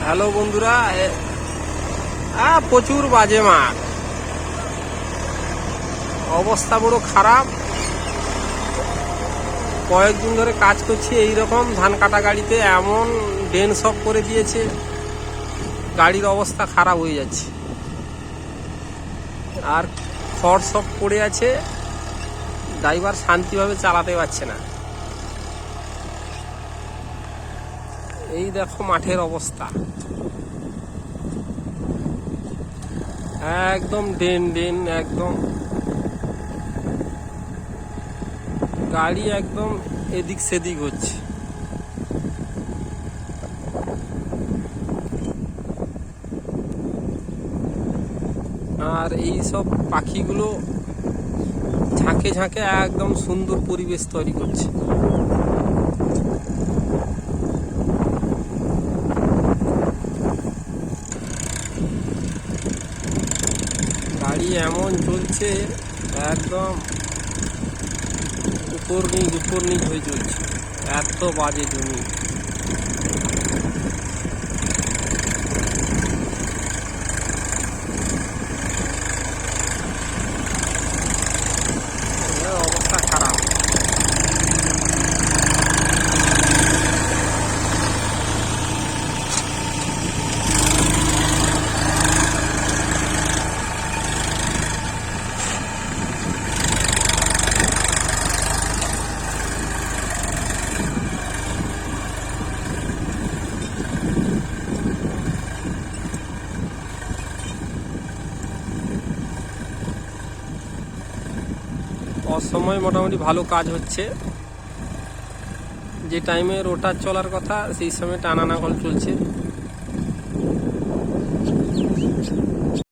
Hello বন্ধুরা, প্রচুর বাজে মাঠ, অবস্থা বড় খারাপ। কয়েকদিন ধরে কাজ করছি এইরকম ধান কাটা গাড়িতে, এমন ড্রেন সব করে দিয়েছে, গাড়ির অবস্থা খারাপ হয়ে যাচ্ছে। আর খড় সব পড়ে আছে, ড্রাইভার শান্তিভাবে চালাতে পারছে না। এই দেখো মাঠের অবস্থা, একদম ড্রেন একদম, গাড়ি একদম এদিক সেদিক হচ্ছে। আর এই সব পাখিগুলো ঝাঁকে ঝাঁকে একদম সুন্দর পরিবেশ তৈরি করছে। গাড়ি এমন চলছে, একদম উপর নিচ হয়ে চলছে, এত বাজে জমি। অবস্থা খারাপ। অসময় মোটামুটি ভালো কাজ হচ্ছে, যে টাইমে রোটার চলার কথা সেই সময় টানা নাঙ্গল চলছে।